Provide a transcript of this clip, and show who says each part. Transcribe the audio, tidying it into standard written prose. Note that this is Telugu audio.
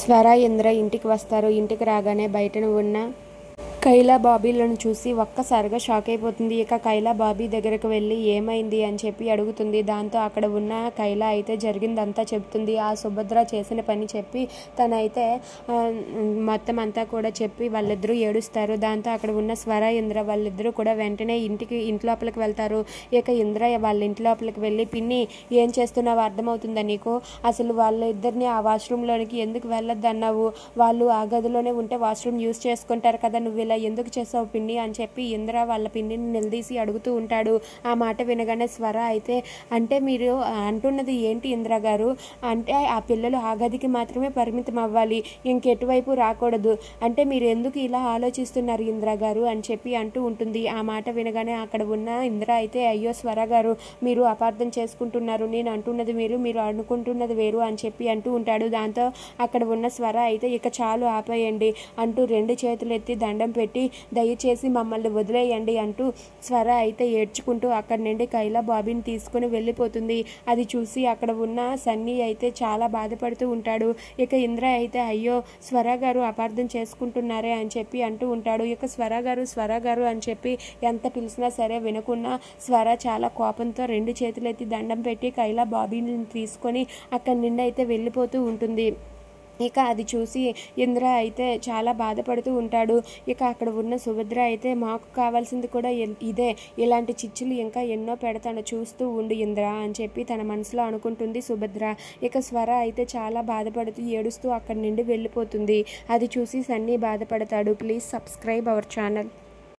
Speaker 1: స్వర, ఇంద్ర ఇంటికి వస్తారు. ఇంటికి రాగానే బయటన ఉన్న కైలా బాబీలను చూసి ఒక్కసారిగా షాక్ అయిపోతుంది. ఇక కైలా బాబీ దగ్గరకు వెళ్ళి ఏమైంది అని చెప్పి అడుగుతుంది. దాంతో అక్కడ ఉన్న కైలా అయితే జరిగిందంతా చెప్తుంది. ఆ సుభద్ర చేసిన పని చెప్పి తనైతే మొత్తం అంతా కూడా చెప్పి వాళ్ళిద్దరూ ఏడుస్తారు. దాంతో అక్కడ ఉన్న స్వర, ఇంద్ర వాళ్ళిద్దరూ కూడా వెంటనే ఇంట్లోపలికి వెళ్తారు. ఇక ఇంద్ర వాళ్ళ ఇంట్లోపలికి వెళ్ళి, పిన్ని ఏం చేస్తున్నావో అర్థమవుతుందా నీకు? అసలు వాళ్ళిద్దరిని ఆ వాష్రూమ్లోనికి ఎందుకు వెళ్ళొద్దన్నావు? వాళ్ళు ఆ గదిలోనే ఉంటే వాష్రూమ్ యూజ్ చేసుకుంటారు కదా, నువ్వు ఇలా ఎందుకు చేసావు పిన్ని అని చెప్పి ఇంద్ర వాళ్ళ పిన్నిని నిలదీసి అడుగుతూ ఉంటాడు. ఆ మాట వినగానే స్వర అయితే, అంటే మీరు అంటున్నది ఏంటి ఇంద్ర గారు? అంటే ఆ పిల్లలు ఆ గదికి మాత్రమే పరిమితం అవ్వాలి, ఇంకెటువైపు రాకూడదు. అంటే మీరు ఎందుకు ఇలా ఆలోచిస్తున్నారు ఇంద్ర గారు అని చెప్పి అంటూ ఉంటుంది. ఆ మాట వినగానే అక్కడ ఉన్న ఇంద్ర అయితే, అయ్యో స్వర గారు, మీరు అపార్థం చేసుకుంటున్నారు. నేను అంటున్నది మీరు అనుకుంటున్నది వేరు అని చెప్పి అంటూ ఉంటాడు. దాంతో అక్కడ ఉన్న స్వర అయితే, ఇక చాలు ఆపేయండి అంటూ రెండు చేతులు ఎత్తి దండం పెట్టి, దయచేసి మమ్మల్ని వదిలేయండి అంటూ స్వర అయితే ఏడ్చుకుంటూ అక్కడి నుండి కైలా బాబీని తీసుకుని వెళ్ళిపోతుంది. అది చూసి అక్కడ ఉన్న సన్నీ అయితే చాలా బాధపడుతూ ఉంటాడు. ఇక ఇంద్ర అయితే, అయ్యో స్వర గారు అపార్థం చేసుకుంటున్నారే అని చెప్పి అంటూ ఉంటాడు. ఇక స్వర గారు అని చెప్పి ఎంత పిలిచినా సరే వినకుండా స్వర చాలా కోపంతో రెండు చేతులు ఎత్తి దండం పెట్టి కైలా బాబీని తీసుకొని అక్కడి నుండి అయితే వెళ్ళిపోతూ ఉంటుంది. ఇక అది చూసి ఇంద్ర అయితే చాలా బాధపడుతూ ఉంటాడు. ఇక అక్కడ ఉన్న సుభద్ర అయితే, మాకు కావాల్సింది కూడా ఇదే, ఇలాంటి చిచ్చులు ఇంకా ఎన్నో పెడతాను, చూస్తూ ఉండు ఇంద్ర అని చెప్పి తన మనసులో అనుకుంటుంది సుభద్ర. ఇక స్వర అయితే చాలా బాధపడుతూ ఏడుస్తూ అక్కడి నుండి వెళ్ళిపోతుంది. అది చూసి సన్నీ బాధపడతాడు. Please subscribe our channel.